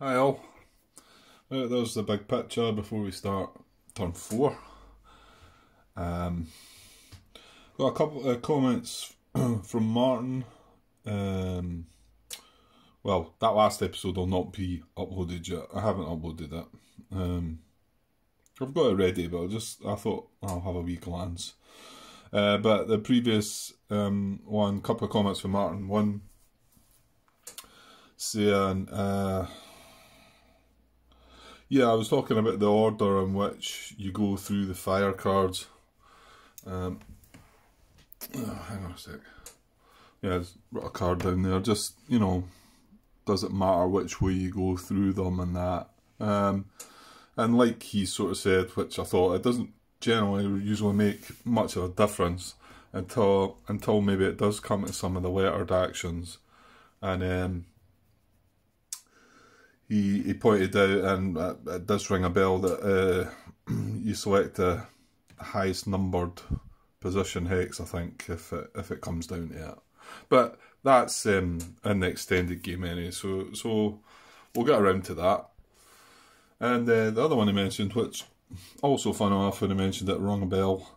Hi all. Right, there's the big picture before we start turn 4. Got a couple of comments from Martin. Well, that last episode will not be uploaded yet. I haven't uploaded it. I've got it ready, but I thought I'll have a wee glance. But the previous one, couple of comments from Martin. One saying, yeah, I was talking about the order in which you go through the fire cards. Hang on a sec. Yeah, there's a card down there. Just, you know, does it matter which way you go through them and that? And like he sort of said, which I thought, it doesn't generally usually make much of a difference until maybe it does come to some of the lettered actions. And he pointed out, and it does ring a bell, that you select the highest numbered position hex, I think, if it comes down to it. But that's in the extended game anyway, so we'll get around to that. And the other one he mentioned, which also fun enough when he mentioned it, rung a bell,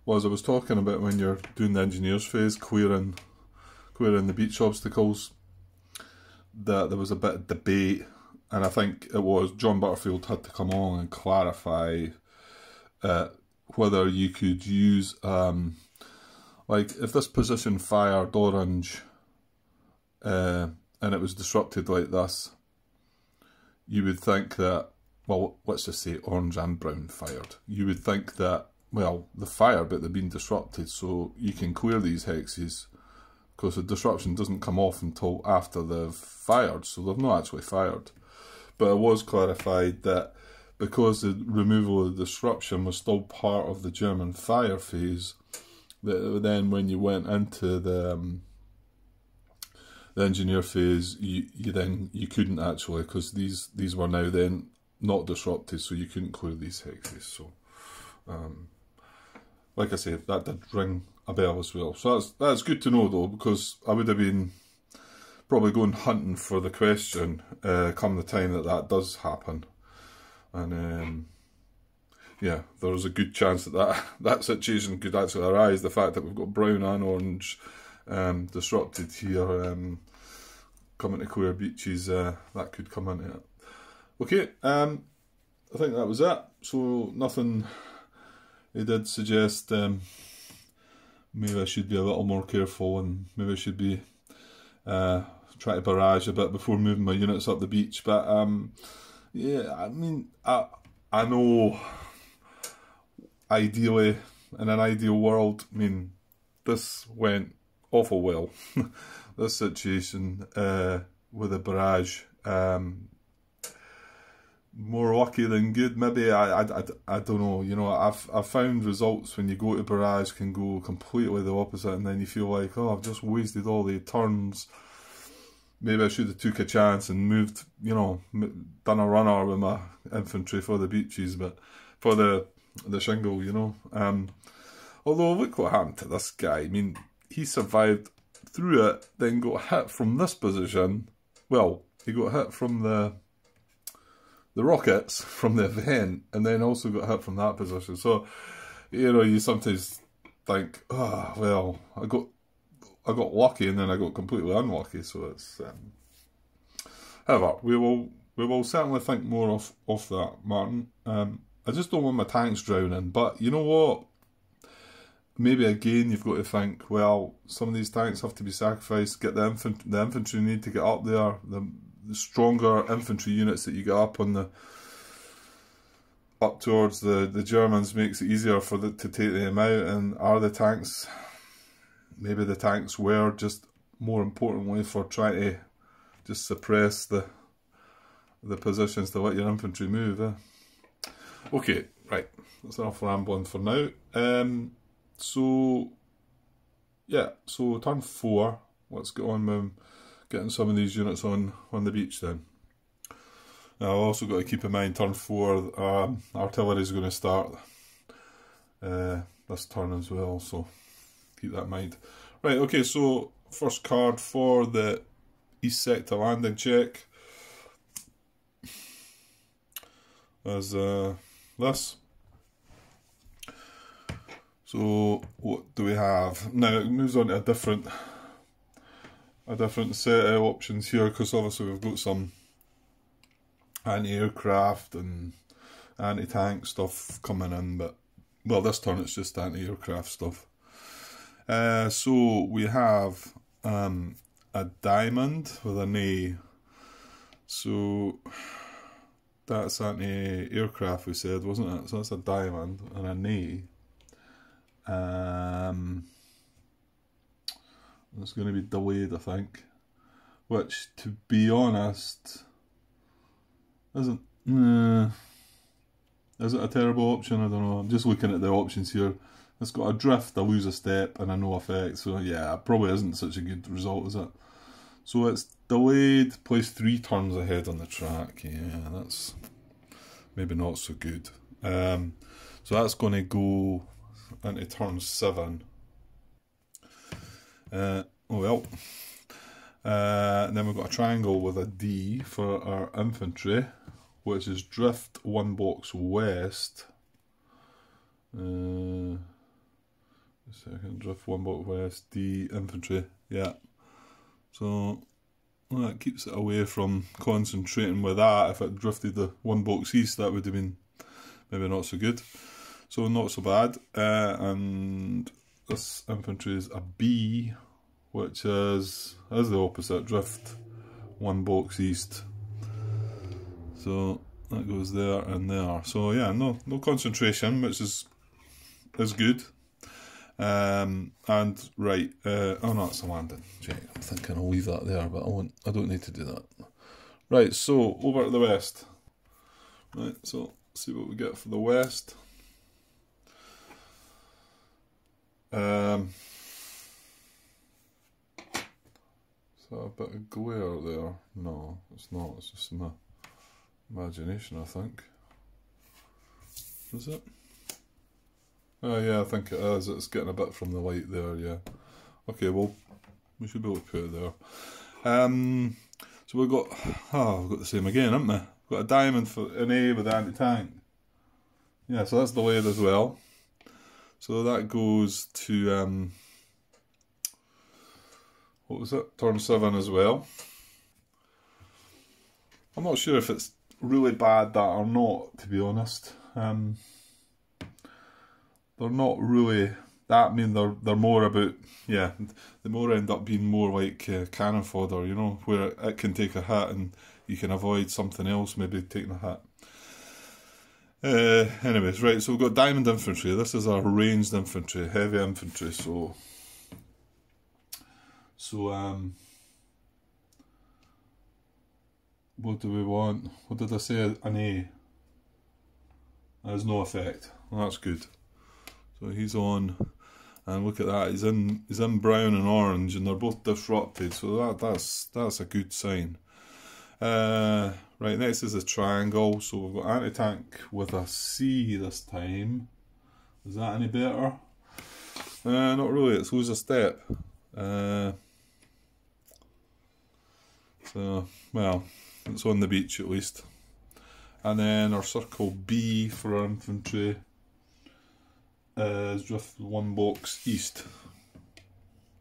was I was talking about when you're doing the engineers phase, clearing the beach obstacles, that there was a bit of debate, and I think it was John Butterfield had to come along and clarify whether you could use, like if this position fired orange and it was disrupted like this, you would think that, well, let's just say orange and brown fired. You would think that, well, the fire bit, they've been disrupted, so you can clear these hexes, because the disruption doesn't come off until after they've fired, so they've not actually fired. But it was clarified that because the removal of the disruption was still part of the German fire phase, that then when you went into the engineer phase, you couldn't actually, because these were now then not disrupted, so you couldn't clear these hexes. So, like I said, that did ring a bell as well. So that's good to know though, because I would have been probably going hunting for the question come the time that does happen. And yeah, there's a good chance that situation could actually arise. The fact that we've got brown and orange disrupted here, coming to clear beaches, that could come into it. Okay, I think that was it. So nothing. He did suggest maybe I should be a little more careful, and maybe I should be try to barrage a bit before moving my units up the beach. But yeah, I mean, I know ideally, in an ideal world, I mean, this went awful well. This situation with a barrage, more lucky than good, maybe. I don't know. You know, I've found results when you go to barrage can go completely the opposite, and then you feel like, oh, I've just wasted all the turns. Maybe I should have took a chance and moved, you know, done a runner with my infantry for the beaches, but for the shingle, you know. Although look what happened to this guy. I mean, he survived through it, then got hit from this position. Well, he got hit from the rockets from the event, and then also got hit from that position. So, you know, you sometimes think, oh, well, I got lucky, and then I got completely unlucky. So it's, however, we will certainly think more of that, Martin. I just don't want my tanks drowning. But you know what? Maybe again you've got to think, well, some of these tanks have to be sacrificed. Get the infantry need to get up there. The stronger infantry units that you get up towards the Germans makes it easier to take them out. And are the tanks? Maybe the tanks were just more importantly for trying to just suppress the positions to let your infantry move. Okay, right. That's enough rambling for now. So yeah, so turn 4. Let's get on with getting some of these units on the beach then. Now I've also got to keep in mind turn 4, artillery is going to start this turn as well, so keep that in mind. Right, okay, so first card for the East Sector landing check. as this. So what do we have now? It moves on to a different set of options here, because obviously we've got some anti-aircraft and anti-tank stuff coming in, but well, this turn it's just anti-aircraft stuff. So we have a diamond with an A. So that's anti-aircraft we said, wasn't it? So that's a diamond and an A. It's going to be delayed, I think, which, to be honest, isn't is it a terrible option? I don't know. I'm just looking at the options here. It's got a drift, a lose a step, and a no effect. So yeah, it probably isn't such a good result, is it? So it's delayed, placed 3 turns ahead on the track. Yeah, that's maybe not so good. So that's going to go into turn 7. Oh well. And then we've got a triangle with a D for our infantry, which is drift 1 box west. A second, drift 1 box west, D infantry, yeah. So well, that keeps it away from concentrating with that. If it drifted the 1 box east, that would have been maybe not so good. So not so bad. And this infantry is a B, which is the opposite, drift 1 box east. So that goes there and there. So yeah, no concentration, which is good. And right, oh no, it's a landing. Check. I'm thinking I'll leave that there, but I don't need to do that. Right, so over to the west. Right, so see what we get for the west. Is that a bit of glare there? No, it's not. It's just my imagination, I think. Is it? Oh yeah, I think it is. It's getting a bit from the light there, yeah. Okay, well, we should be able to put it there. So we've got the same again, haven't we? We've got a diamond for an A with anti-tank. Yeah, so that's delayed as well. So that goes to, what was it? Turn 7 as well. I'm not sure if it's really bad that or not, to be honest. They're not really that. I mean, they're more about, yeah, they more end up being more like cannon fodder, you know, where it can take a hit and you can avoid something else maybe taking a hit. Anyways, right, so we've got diamond infantry. This is our ranged infantry, heavy infantry. So what do we want? What did I say? An A. There's no effect. Well, that's good. So he's on, and look at that. He's in brown and orange, and they're both disrupted. So that's a good sign. Right, next is a triangle. So we've got anti-tank with a C this time. Is that any better? Not really. It's lose a step. So well, it's on the beach at least. And then our circle B for our infantry is drift 1 box east.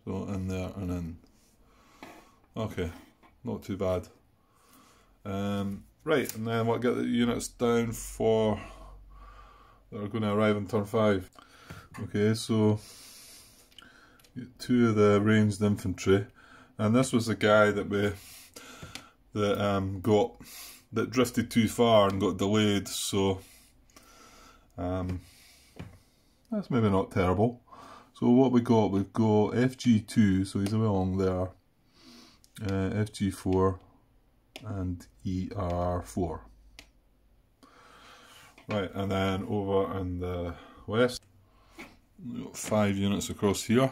So in there and in. Okay, not too bad. Right, and then what get the units down for that are going to arrive in turn 5. Okay, so 2 of the ranged infantry, and this was the guy that that drifted too far and got delayed. So that's maybe not terrible. So what we've got FG2, so he's along there, FG4 and ER4. Right, and then over in the west, we've got 5 units across here.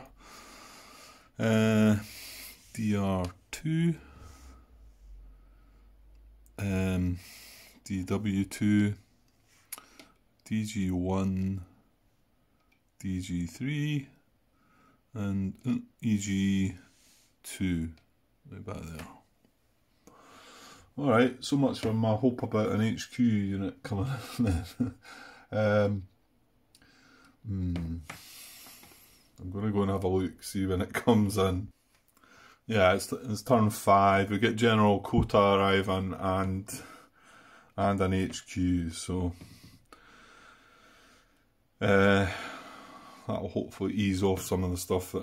DR2, DW2, DG1, DG3, and EG2. Right back there. Alright, so much for my hope about an HQ unit coming in. I'm going to go and have a look, see when it comes in. Yeah, it's turn 5. We get General Quota arriving and an HQ, so that'll hopefully ease off some of the stuff,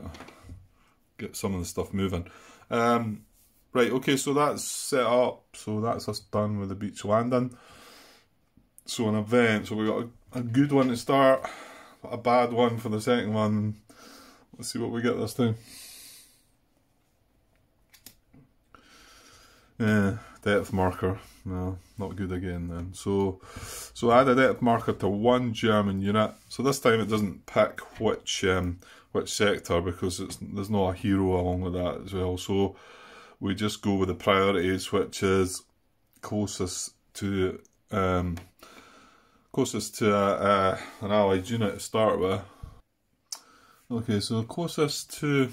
get some of the stuff moving. Right, okay, so that's set up, so that's us done with the beach landing. So an event, so we got a good one to start, a bad one for the second one. Let's see what we get this time. Yeah, depth marker. No, not good again then. So add a depth marker to one German unit. So this time it doesn't pick which sector, because there's not a hero along with that as well. So we just go with the priorities, which is closest to an allied unit to start with. Okay, so closest to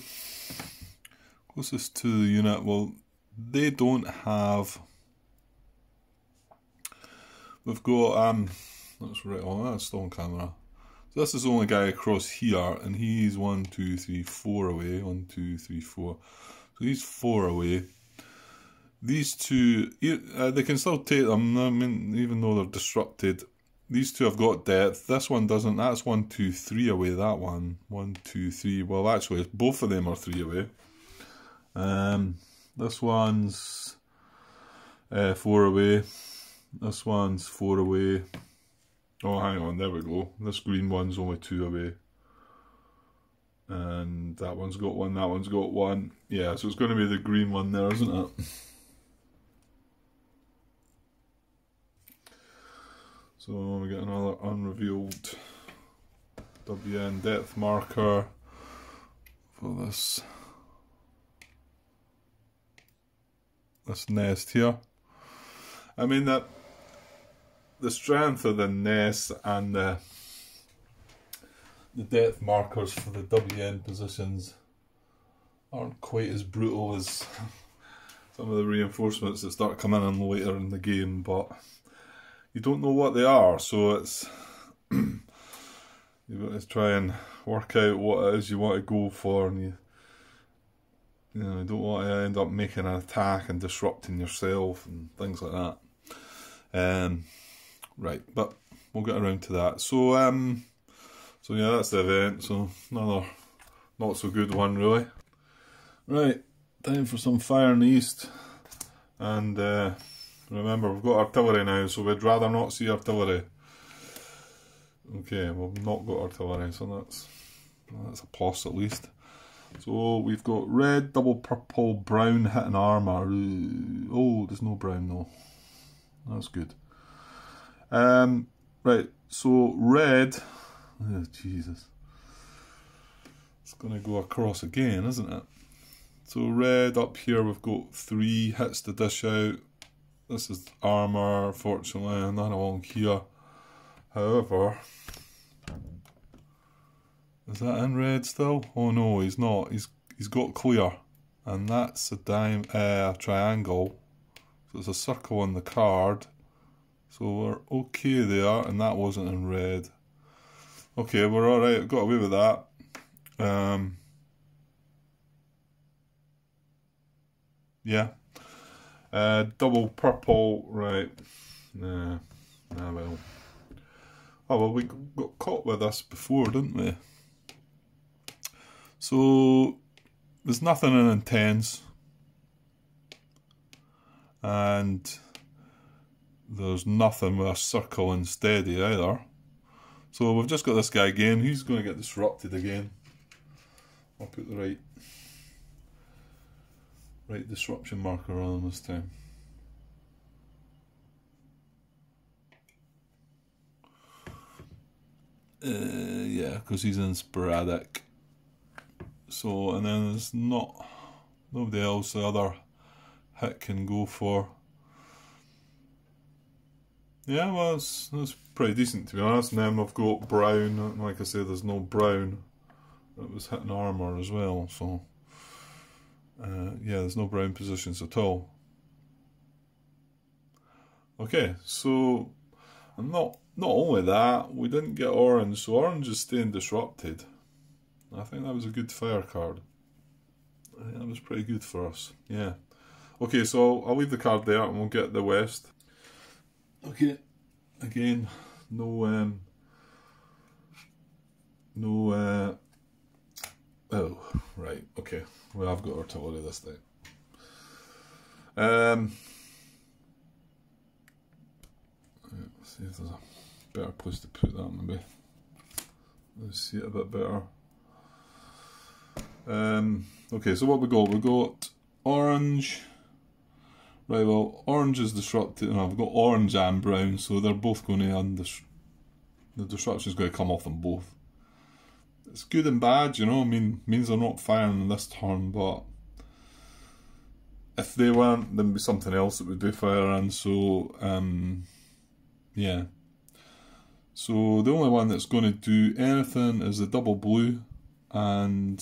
the unit, well, they don't have. We've got that's right. Oh, that's still on camera. So this is the only guy across here, and he's 1, 2, 3, 4 away. 1, 2, 3, 4. So he's 4 away. These two, they can still take them. I mean, even though they're disrupted, these two have got depth. This one doesn't. That's 1, 2, 3 away. That one, 1, 2, 3. Well, actually, both of them are 3 away. This one's 4 away. This one's 4 away. Oh, hang on, there we go. This green one's only 2 away. And that one's got 1, that one's got 1. Yeah, so it's going to be the green one there, isn't it? So we get another unrevealed WN depth marker for this nest here. I mean, that the strength of the nest and the depth markers for the WN positions aren't quite as brutal as some of the reinforcements that start coming in later in the game, but you don't know what they are, so it's you've got to try and work out what it is you want to go for, and you don't want to end up making an attack and disrupting yourself and things like that. Right, but we'll get around to that. So yeah, that's the event. So another not so good one, really. Right, time for some fire in the east. And remember, we've got artillery now, so we'd rather not see artillery. Okay, we've not got artillery, so that's a plus at least. So we've got red, double purple, brown hitting armour. Oh, there's no brown though. That's good. Right, so red. Oh, Jesus. It's going to go across again, isn't it? So red up here, we've got 3 hits to dish out. This is armour, fortunately, none along here. However, is that in red still? Oh no, he's not. He's got clear, and that's a triangle. So it's a circle on the card. So we're okay there, and that wasn't in red. Okay, we're alright, got away with that. Yeah. Double purple, right. Well. Oh well, we got caught with this before, didn't we? So there's nothing in intense. And there's nothing with a circle and steady either. So we've just got this guy again. He's going to get disrupted again. I'll put the right disruption marker on him this time. Yeah, because he's in sporadic. So, and then there's nobody else the other hit can go for. Yeah, well, that's pretty decent to be honest. And then we've got brown. Like I said, there's no brown. It was hitting armour as well, so yeah, there's no brown positions at all. Okay, so and not only that, we didn't get orange, so orange is staying disrupted. I think that was a good fire card. I think that was pretty good for us. Yeah. Okay, so I'll leave the card there and we'll get the west. Okay, again, no oh, right, okay. Well, I've got artillery this time. Let's see if there's a better place to put that, maybe. Let's see it a bit better. Okay, so what we got? We got orange. Right, well, orange is disrupted, and I've got orange and brown, so they're both going to the disruption's going to come off them both. It's good and bad, you know. I mean, means they're not firing this turn, but if they weren't, there'd be something else that would do firing. So, yeah. So the only one that's going to do anything is the double blue, and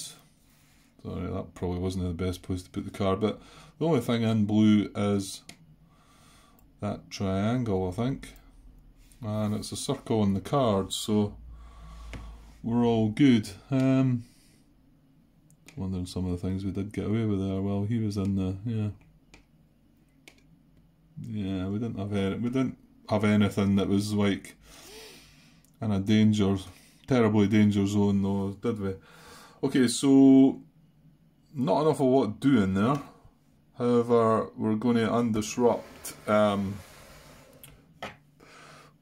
sorry, that probably wasn't the best place to put the card, but the only thing in blue is that triangle, I think, and it's a circle on the card, so we're all good. Wondering some of the things we did get away with there. Well, he was in the yeah. We didn't have anything that was like in a terribly danger zone, though, did we? Okay, so not enough of what doing there. However, we're going to undisrupt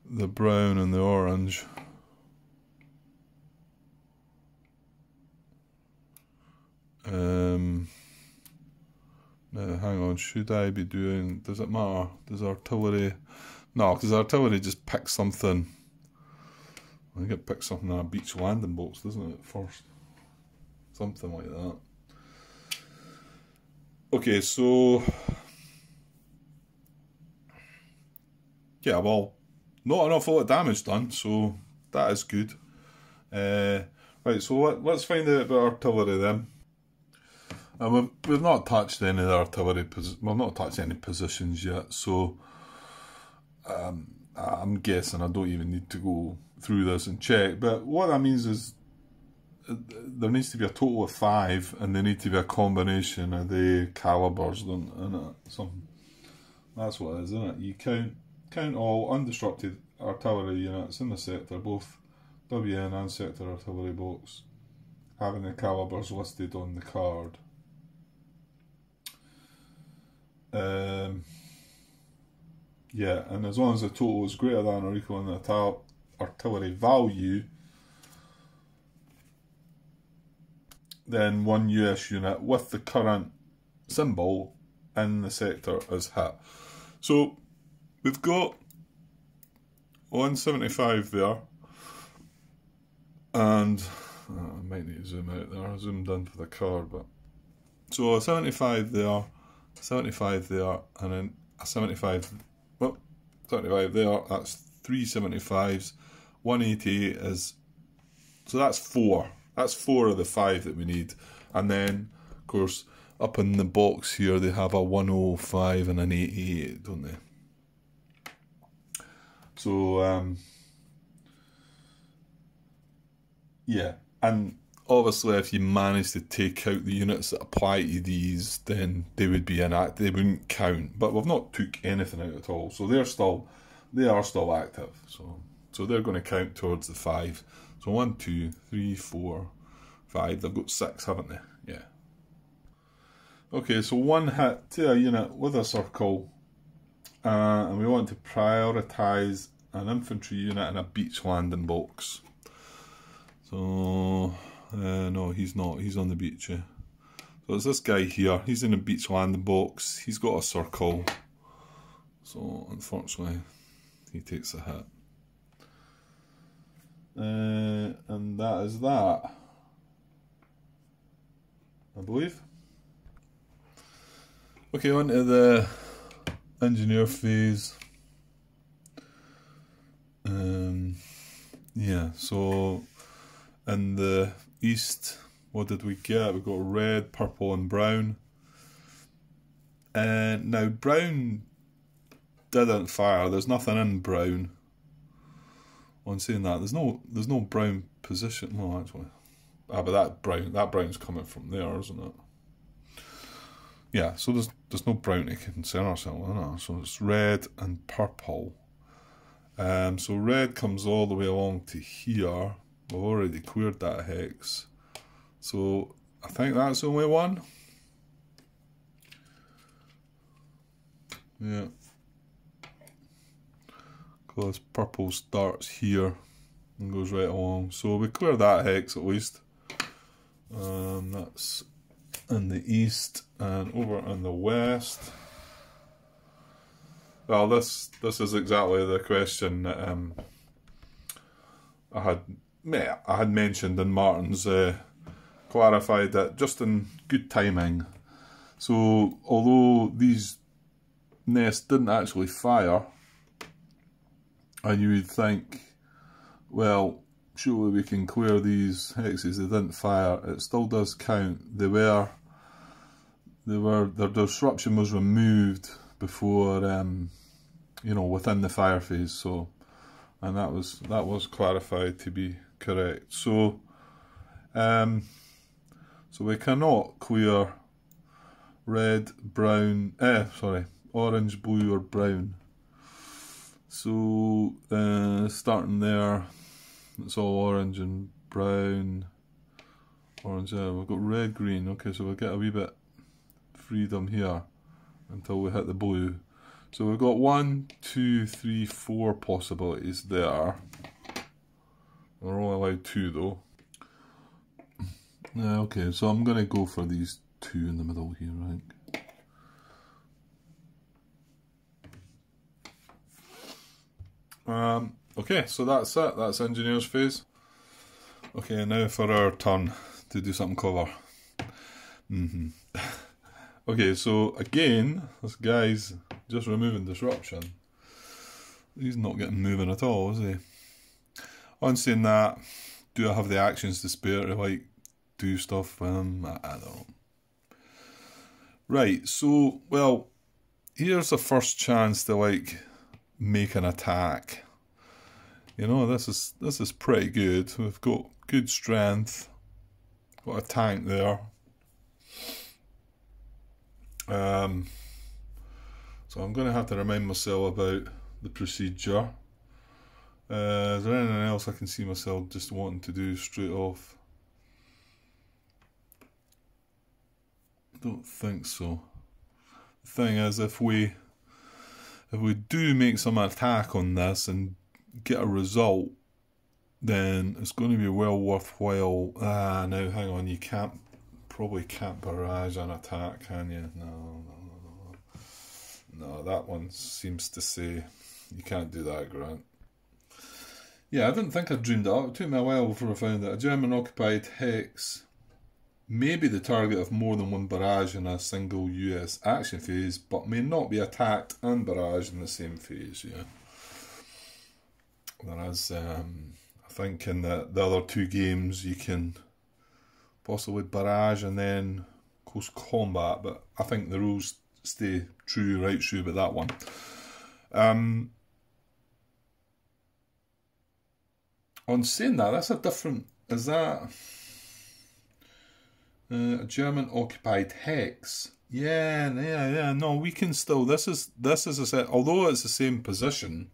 the brown and the orange. Hang on, should I be doing, does it matter? Does artillery, no, because artillery just picks something. I think it picks something on a beach landing box, doesn't it, at first? Something like that. Okay, so yeah, well, not an awful lot of damage done, so that is good. Right, so let's find out about artillery then. We've not touched any of the artillery we've not touched any positions yet, so I'm guessing I don't even need to go through this and check. But what that means is there needs to be a total of 5, and they need to be a combination of the calibers, in it. Something. That's what it is, isn't it? You count all undisrupted artillery units in the sector, both WN and sector artillery box, having the calibers listed on the card. Yeah, and as long as the total is greater than or equal to the artillery value, then one US unit with the current symbol in the sector is hit. So we've got 175 there, and I might need to zoom out there. I zoomed in for the card, but so a 75 there, 75 there, and then a 75. Well, 75 there. That's 3 75s. 188 is, so that's 4. That's 4 of the 5 that we need. And then, of course, up in the box here, they have a 105 and an 88, don't they? So, yeah. And obviously, if you manage to take out the units that apply to these, then they would be inactive. They wouldn't count. But we've not took anything out at all. So they are still active. So they're going to count towards the 5. So 1, 2, 3, 4, 5. They've got 6, haven't they? Yeah. Okay, so one hit to a unit with a circle, and we want to prioritise an infantry unit in a beach landing box. So no, he's not. He's on the beach. Yeah. So it's this guy here. He's in a beach landing box. He's got a circle. So unfortunately, he takes a hit. And that is that, I believe. Okay, on to the engineer phase. Yeah, so in the east, what did we get? We got red, purple and brown. And now brown didn't fire. There's nothing in brown. On saying that, there's no brown position. Well, actually, but that brown's coming from there, isn't it? Yeah, so there's no brown to concern ourselves with, no. So it's red and purple. So red comes all the way along to here. We've already cleared that hex. So I think that's the only one. Yeah. Because purple starts here and goes right along. So we clear that hex at least. That's in the east and over in the west. Well, this is exactly the question that I had mentioned, and Martin's clarified that just in good timing. So although these nests didn't actually fire, and you would think, well, surely we can clear these hexes, they didn't fire, it still does count. Their disruption was removed before, you know, within the fire phase. So, and that was clarified to be correct. So, so we cannot clear red, brown, orange, blue, or brown. So, starting there, it's all orange and brown. Orange there, we've got red, green. Okay, so we'll get a wee bit freedom here until we hit the blue. So we've got 1, 2, 3, 4 possibilities there. We're only allowed 2 though. Okay, so I'm going to go for these 2 in the middle here, right? Okay, so that's it. That's engineer's phase. Okay, now for our turn to do something clever. Okay, so again, this guy's just removing disruption. He's not getting moving at all, is he? On saying that, do I have the actions to spare to like do stuff? I don't know. Right, so well, here's the first chance to like make an attack. You know, this is pretty good. We've got good strength. Got a tank there. So I'm going to have to remind myself about the procedure. Is there anything else I can see myself just wanting to do straight off? I don't think so. The thing is, if we do make some attack on this and get a result, then it's going to be well worthwhile. Now hang on, you probably can't barrage an attack, can you? No, that one seems to say you can't do that, Grant. Yeah, I didn't think I dreamed it up. It took me a while before I found it. A German occupied hex may be the target of more than one barrage in a single US action phase, but may not be attacked and barraged in the same phase, yeah. Whereas, I think in the other 2 games you can possibly barrage and then close combat, but I think the rules stay true, right true about that one. On saying that, that's a different, is that a German occupied hex? Yeah, no, we can still, this is a set, although it's the same position,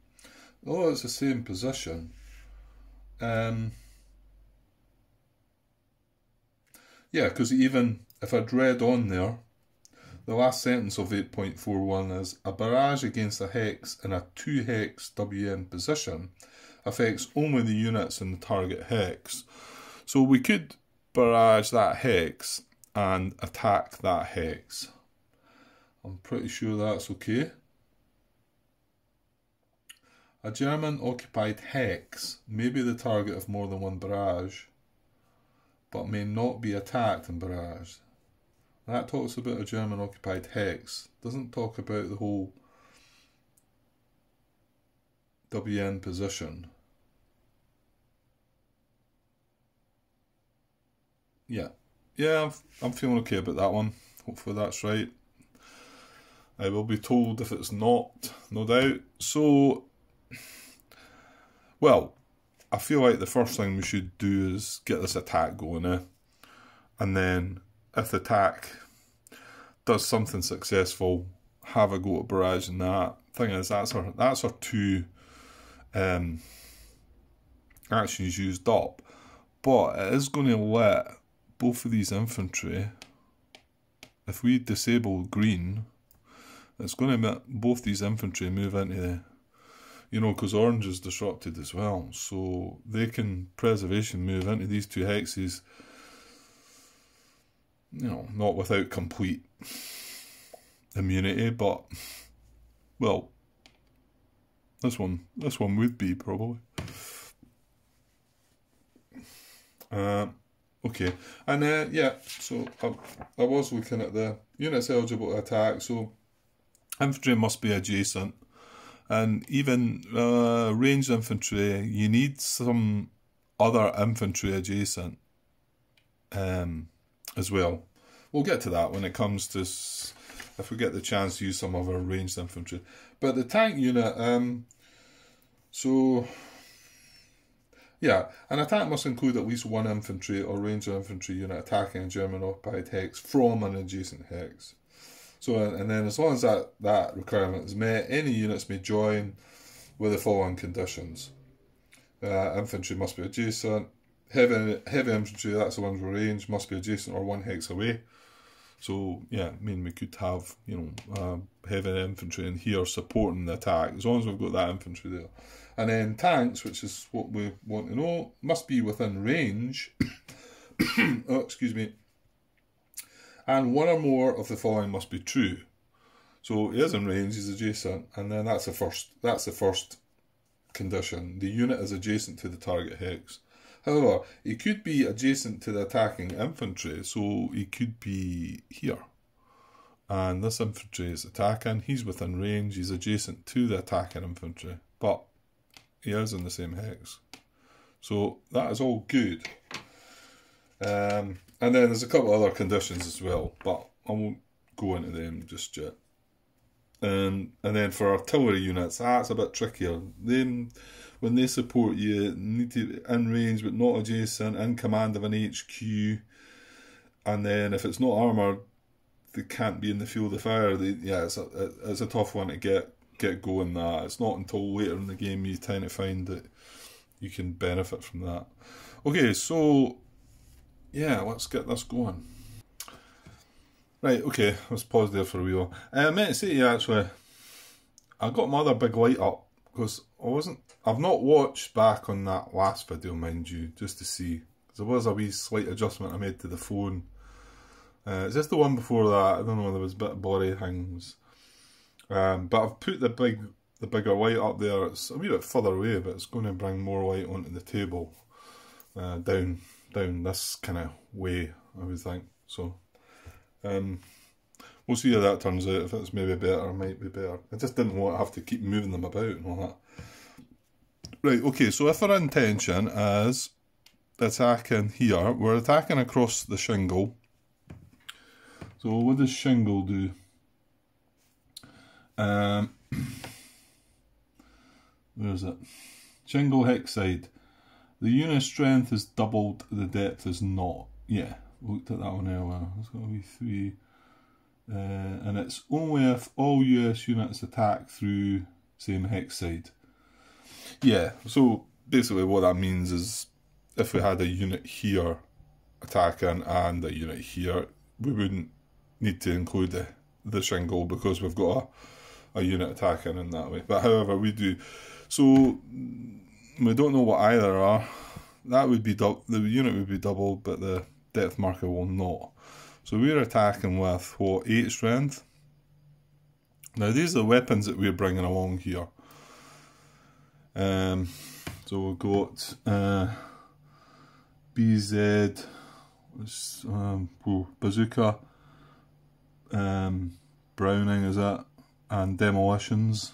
yeah, because even if I'd read on there, the last sentence of 8.41 is, a barrage against a hex in a 2 hex WN position affects only the units in the target hex. So we could barrage that hex and attack that hex. I'm pretty sure that's okay. A German occupied hex may be the target of more than one barrage, but may not be attacked and barraged. That talks about a German occupied hex. Doesn't talk about the whole WN position. Yeah, I'm feeling okay about that one. Hopefully that's right. I will be told if it's not, no doubt. So, well, I feel like the first thing we should do is get this attack going, and then if the attack does something successful, have a go at Barrage and that. Thing is, that's our two actions used up, but it is going to let both of these infantry, if we disable green, it's going to let both these infantry move into the, you know, because orange is disrupted as well, so they can preservation move into these two hexes, you know, not without complete immunity, but, well, this one would be probably. Okay, and yeah, so I was looking at the units eligible to attack, so infantry must be adjacent, and even ranged infantry, you need some other infantry adjacent as well. We'll get to that when it comes to, if we get the chance to use some of our ranged infantry. But the tank unit, so yeah, an attack must include at least one infantry or ranged infantry unit attacking a German occupied hex from an adjacent hex. So, and then as long as that requirement is met, any units may join with the following conditions. Infantry must be adjacent. Heavy infantry, that's the ones with range, must be adjacent or one hex away. So, yeah, I mean, we could have, you know, heavy infantry in here supporting the attack, as long as we've got that infantry there. And then tanks, which is what we want to know, must be within range. Oh, excuse me. And one or more of the following must be true. So he is in range, he's adjacent, and then that's the first condition. The unit is adjacent to the target hex. However, he could be adjacent to the attacking infantry, so he could be here. And this infantry is attacking, he's within range, he's adjacent to the attacking infantry, but he is in the same hex. So that is all good. And then there's a couple of other conditions as well, but I won't go into them just yet. And then for artillery units, that's a bit trickier. Then, when they support you, need to be in range but not adjacent, in command of an HQ, and then if it's not armoured, they can't be in the field of fire. It's a tough one to get going. That it's not until later in the game you tend to find that you can benefit from that. Okay, so yeah, let's get this going. Right, okay, let's pause there for a wee while. I meant to say to you, actually, I got my other big light up, because I've not watched back on that last video, mind you, just to see, because there was a wee slight adjustment I made to the phone. Is this the one before that? I don't know, there was a bit of blurry things. But I've put the bigger light up there. It's a wee bit further away, but it's going to bring more light onto the table. Down this kind of way, I would think. So, we'll see how that turns out. If it's maybe better, it might be better. I just didn't want to have to keep moving them about and all that. Right, okay, so if our intention is attacking here, we're attacking across the shingle. So what does shingle do? Where is it? Shingle hex side. The unit strength is doubled, the depth is not. Yeah, we looked at that one earlier. It's got to be 3. And it's only if all US units attack through same hex side. Yeah, so basically what that means is if we had a unit here attacking and a unit here, we wouldn't need to include the shingle because we've got a unit attacking in that way. But however, we do. So we don't know what either are. That would be the unit would be doubled, but the depth marker will not. So we're attacking with what, 8 strength. Now these are the weapons that we're bringing along here. So we've got BZ, bazooka, Browning is that, and demolitions.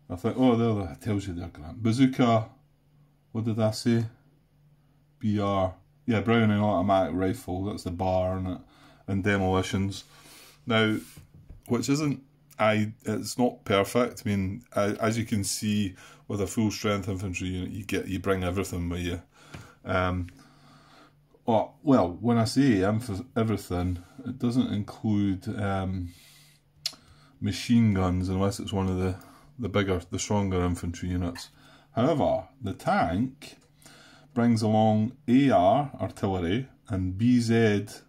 I think, oh, there it tells you there, Grant. Bazooka, what did I say? BR. Yeah, Browning automatic rifle, that's the bar, isn't it? And demolitions. Now, which isn't, it's not perfect. I mean, as you can see, with a full strength infantry unit, you bring everything with you. Well, when I say everything, it doesn't include machine guns unless it's one of the stronger infantry units. However, the tank brings along AR artillery and BZ,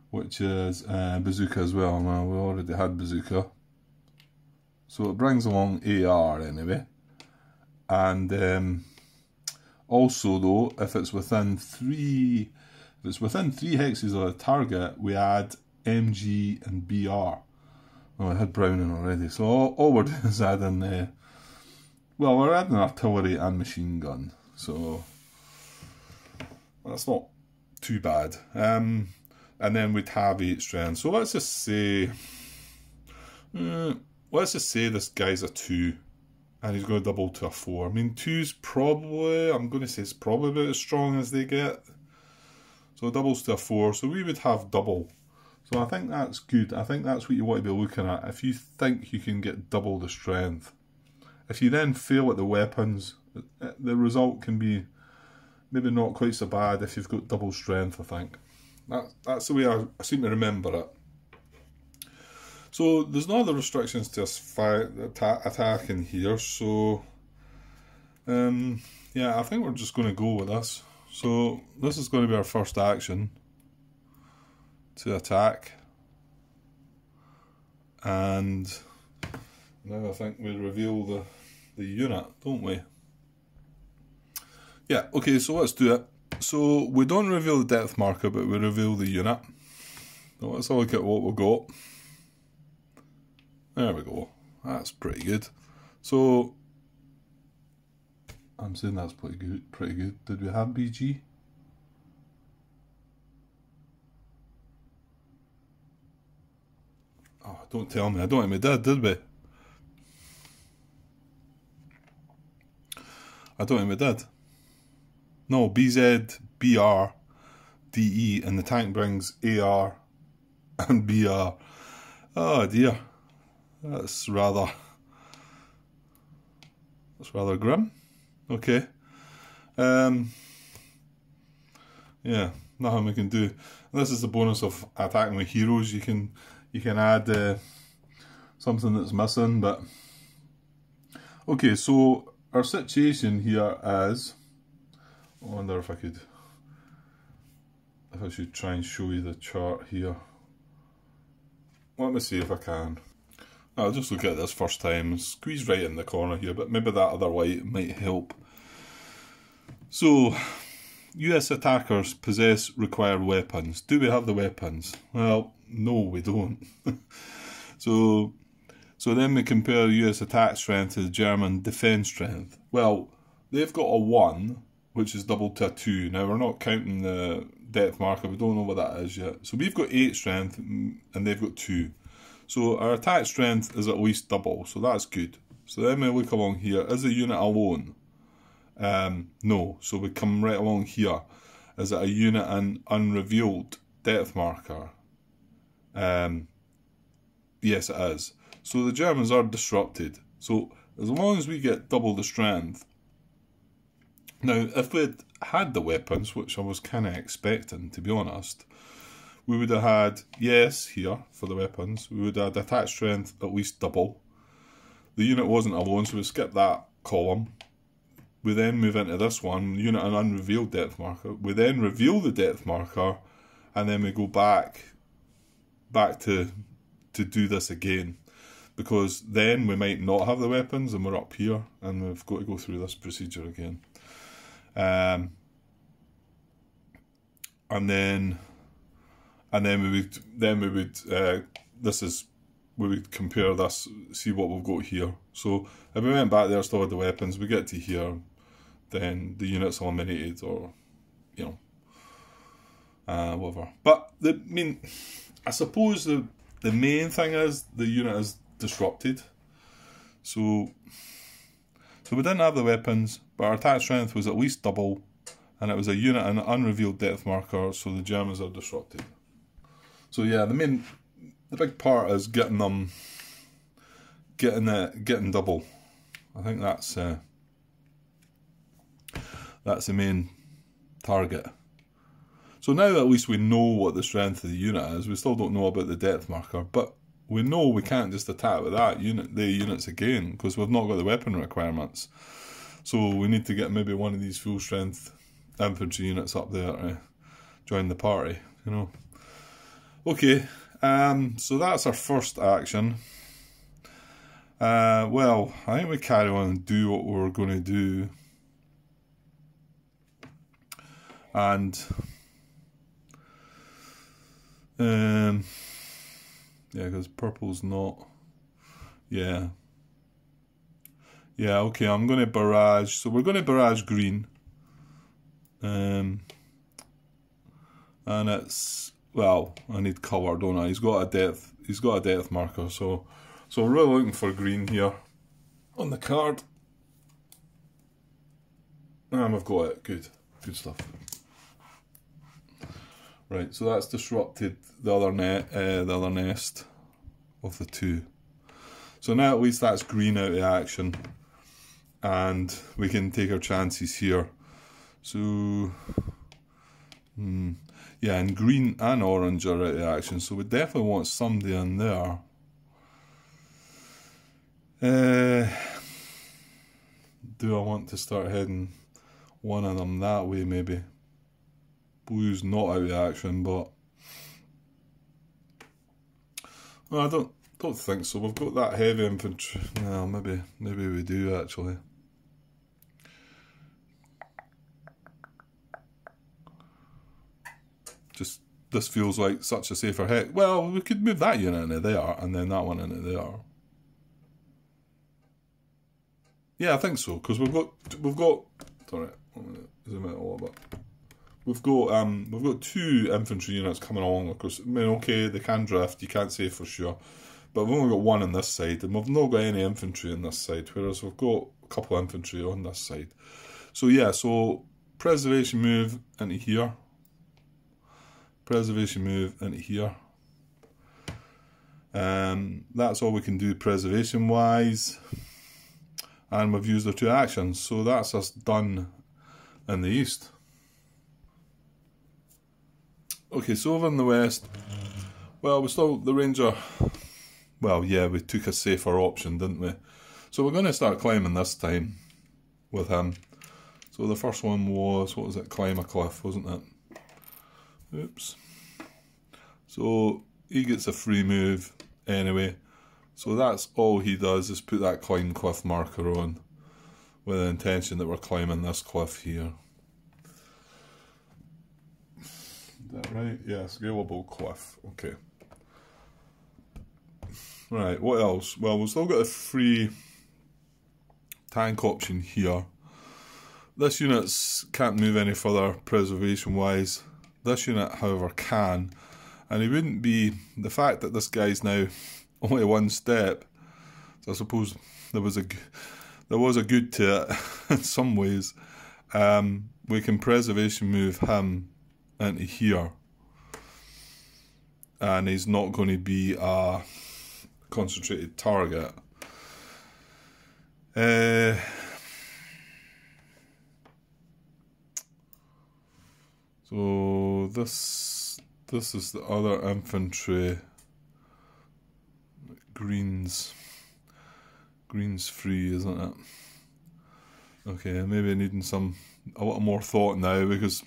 which is bazooka as well. Now, we already had bazooka, so it brings along AR anyway. And also, though, if it's within three hexes of a target, we add MG and BR. Oh, I had Browning already, so all we're doing is adding well, we're adding artillery and machine gun, so that's not too bad. And then we'd have 8 strength. So let's just say this guy's a 2, and he's going to double to a 4. I mean, 2's probably, I'm going to say it's probably about as strong as they get. So it doubles to a 4, so we would have double. So I think that's good. I think that's what you want to be looking at. If you think you can get double the strength. If you then fail at the weapons, the result can be maybe not quite so bad if you've got double strength, I think. That's the way I seem to remember it. So there's no other restrictions to us attacking here, so yeah, I think we're just going to go with this. So this is going to be our first action to attack, and now I think we reveal the unit, don't we? Yeah, okay, so let's do it. So we don't reveal the depth marker, but we reveal the unit. So let's have a look at what we've got. There we go. That's pretty good. So I'm saying that's pretty good. Did we have BG? Oh, don't tell me. I don't think we did we? I don't think we did. No, BZ, BR, DE, and the tank brings AR and BR. Oh dear. That's rather grim. Okay. Yeah, nothing we can do. And this is the bonus of attacking with heroes. You can add something that's missing, but okay. So our situation here is, I wonder if I should try and show you the chart here. Let me see if I can. I'll just look at this first time, squeeze right in the corner here, but maybe that other light might help. So, US attackers possess required weapons. Do we have the weapons? Well, no, we don't. So then we compare US attack strength to the German defence strength. Well, they've got a 1, which is doubled to a 2. Now, we're not counting the depth marker, we don't know what that is yet. So we've got 8 strength, and they've got 2. So our attack strength is at least double, so that's good. So then we look along here. Is the unit alone? No. So we come right along here. Is it a unit and unrevealed depth marker? Yes, it is. So the Germans are disrupted. So as long as we get double the strength. Now, if we'd had the weapons, which I was kind of expecting, to be honest, we would have had, yes, here, for the weapons, we would have had attack strength at least double. The unit wasn't alone, so we skip that column. We then move into this one, unit and unrevealed depth marker. We then reveal the depth marker, and then we go back to do this again. Because then we might not have the weapons, and we're up here, and we've got to go through this procedure again. And then we would compare this, see what we've got here. So if we went back there, still had the weapons, we get to here, then the unit's eliminated, or whatever. But I suppose the main thing is the unit is disrupted. So we didn't have the weapons, but our attack strength was at least double, and it was a unit and an unrevealed depth marker, so the Germans are disrupted. So yeah, the big part is getting them, getting double. I think that's the main target. So now at least we know what the strength of the unit is. We still don't know about the depth marker, but we know we can't just attack with the units again, because we've not got the weapon requirements. So we need to get maybe one of these full strength infantry units up there to join the party, you know. Okay, so that's our first action. Well, I think we carry on and do what we're going to do. And yeah, because purple's not. Yeah, okay, I'm going to barrage. So we're going to barrage green. And it's, well, I need colour, don't I? He's got a depth marker, so we're really looking for green here on the card. And we've got it. Good stuff. Right, so that's disrupted the other nest of the two. So now at least that's green out of action, and we can take our chances here. So, yeah, and green and orange are out of action, so we definitely want somebody in there. Do I want to start heading one of them that way, maybe? Blue's not out of action, but well, I don't think so. We've got that heavy infantry. Well, maybe we do actually. Just this feels like such a safer head. Well, we could move that unit into there and then that one into there. Yeah, I think so, because we've got. Sorry, I'm gonna zoom out a little bit. We've got two infantry units coming along. Of course, I mean, okay, they can drift. You can't say for sure, but we've only got one on this side, and we've not got any infantry on this side. Whereas we've got a couple of infantry on this side. So yeah, so preservation move into here. Preservation move into here. That's all we can do preservation wise, and we've used our two actions. So that's us done in the east. Okay, so over in the west, well, we still, the ranger, well, yeah, we took a safer option, didn't we? So we're going to start climbing this time with him. So the first one was, what was it, climb a cliff, wasn't it? Oops. So he gets a free move anyway. So that's all he does, is put that climb cliff marker on with the intention that we're climbing this cliff here. Is that right? Yeah, scalable cliff. Okay. Right, what else? Well, we've still got a free tank option here. This unit can't move any further preservation-wise. This unit, however, can. And he wouldn't be... The fact that this guy's now only one step, so I suppose there was a good to it in some ways. We can preservation move him into here, and he's not going to be a concentrated target. So this is the other infantry. Green's free, isn't it? Okay, maybe needing a little more thought now, because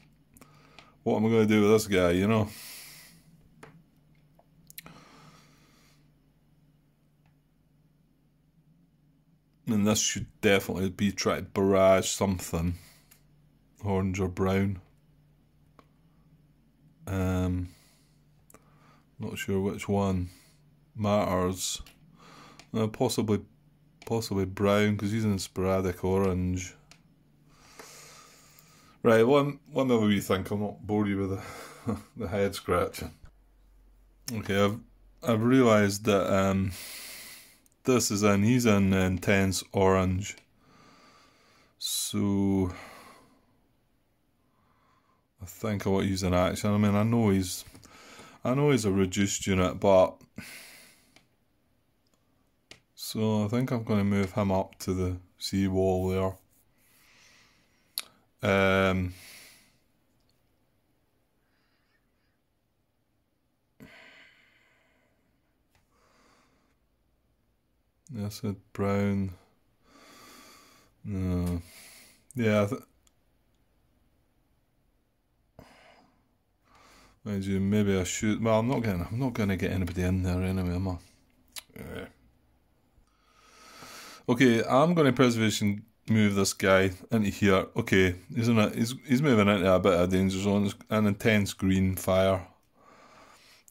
what am I going to do with this guy, you know? And this should definitely be trying to barrage something. Orange or brown. Not sure which one matters. Possibly brown, because he's in sporadic orange. Right, let me have a wee think. I'll not bore you with the head scratching. Okay, I've realised that he's in intense orange. So I think I want to use an action. I mean, I know he's a reduced unit, but So I think I'm going to move him up to the seawall there. I said brown. No. Yeah, maybe I should. Well, I'm not going to get anybody in there anyway, am I? Yeah. Okay, I'm going to preservation move this guy into here. Okay, he's moving into a bit of danger zone. It's an intense green fire.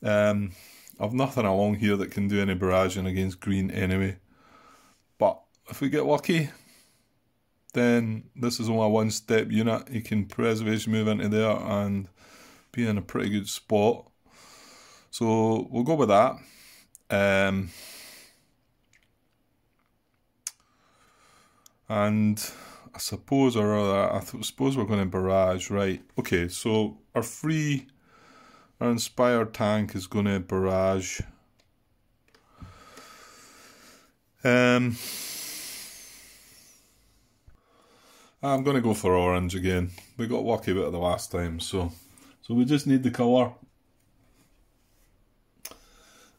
I've nothing along here that can do any barraging against green anyway. But if we get lucky, then this is only a one-step unit. He can preservation move into there and be in a pretty good spot. So we'll go with that. And I suppose, suppose we're going to barrage, right? Okay, so our inspired tank is going to barrage. I'm going to go for orange again. We got lucky with it the last time, so we just need the colour.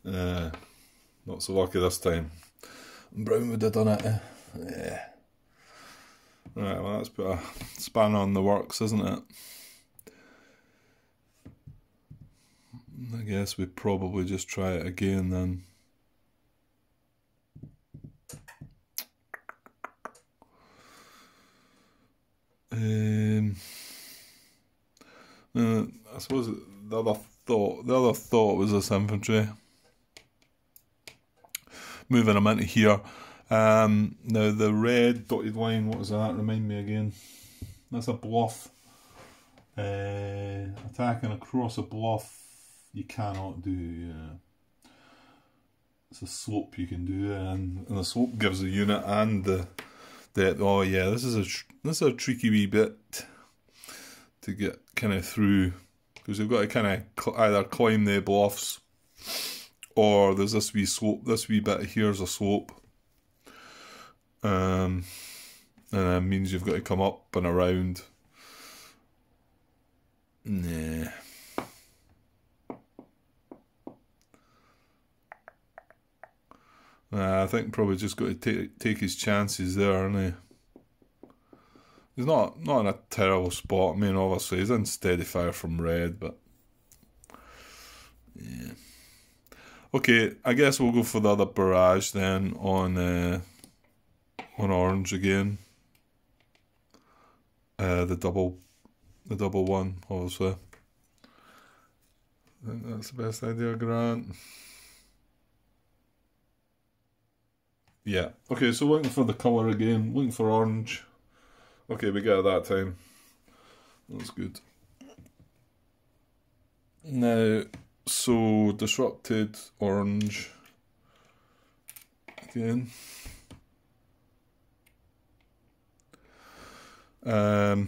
Not so lucky this time. Brown would have done it. Yeah. Right, well that's put a spanner on the works, isn't it? I guess we probably just try it again then. I suppose the other thought was this infantry. Moving them into here. Now the red dotted line, what was that? Remind me again. That's a bluff. Attacking across a bluff you cannot do. It's a slope you can do, and the slope gives the unit and the oh yeah, this is a tricky wee bit to get kind of through, because you've got to kind of either climb the bluffs, or there's this wee slope. This wee bit here's a slope. And that means you've got to come up and around. Nah. I think probably just got to take his chances there, isn't he? He's not in a terrible spot. I mean, obviously he's in steady fire from red, but yeah. Okay, I guess we'll go for the other barrage then on orange again. The double one, obviously. I think that's the best idea, Grant. Yeah. Okay, so looking for the colour again. Looking for orange. Okay, we get it that time. That's good. Now, so disrupted orange again. Now,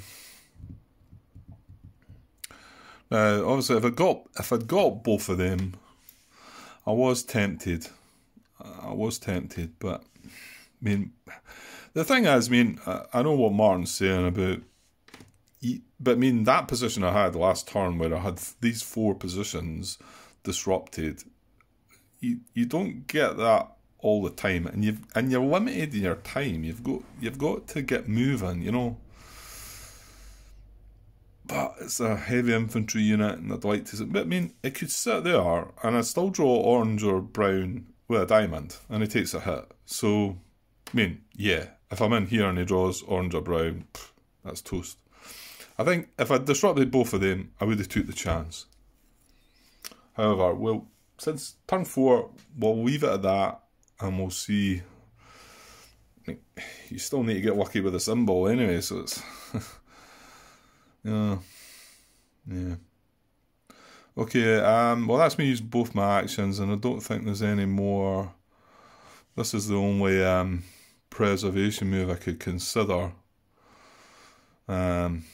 obviously, if I'd got both of them, I was tempted, but I mean, the thing is, I mean, I know what Martin's saying about, but I mean, that position I had last turn where I had these 4 positions disrupted, you don't get that all the time, and you're limited in your time. You've got to get moving, you know. But it's a heavy infantry unit, and I'd like to. But I mean, it could sit there, and I'd still draw orange or brown with a diamond, and it takes a hit. So, I mean, yeah, if I'm in here and he draws orange or brown, that's toast. I think if I'd disrupted both of them, I would have took the chance. However, well, since turn 4, we'll leave it at that, and we'll see. I mean, you still need to get lucky with the symbol anyway, so it's. Yeah. Okay, well that's me using both my actions, and I don't think there's any more. This is the only preservation move I could consider. I'm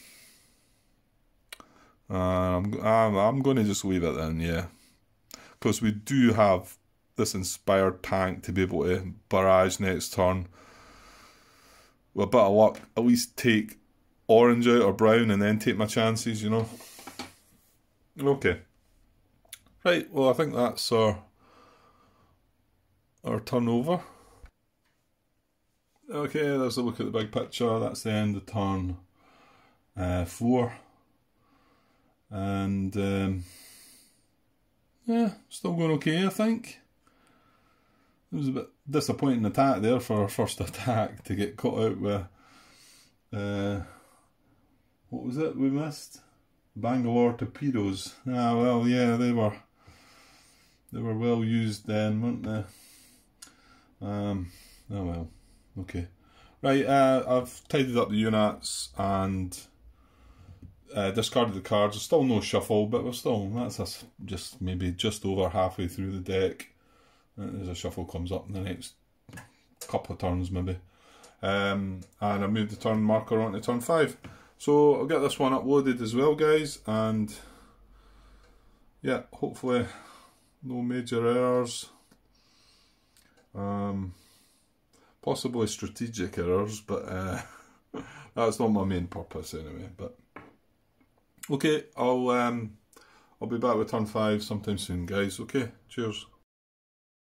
going to just leave it then, yeah. Because we do have this inspired tank to be able to barrage next turn. With a bit of luck, at least take orange out or brown and then take my chances, you know. Okay. Right, well I think that's our turn over. Okay, there's a look at the big picture. That's the end of turn 4. And yeah, still going okay, I think. It was a bit disappointing attack there for our first attack to get caught out with what was it we missed? Bangalore torpedoes. Ah well, yeah, they were well used then, weren't they? Oh well, okay. Right, I've tidied up the units and discarded the cards. There's still no shuffle, but we're still, that's us just maybe just over halfway through the deck. As a shuffle comes up in the next couple of turns maybe. And I moved the turn marker onto turn 5. So I'll get this one uploaded as well, guys, and yeah, hopefully no major errors. Possibly strategic errors, but that's not my main purpose anyway. But okay, I'll be back with turn 5 sometime soon, guys. Okay, cheers.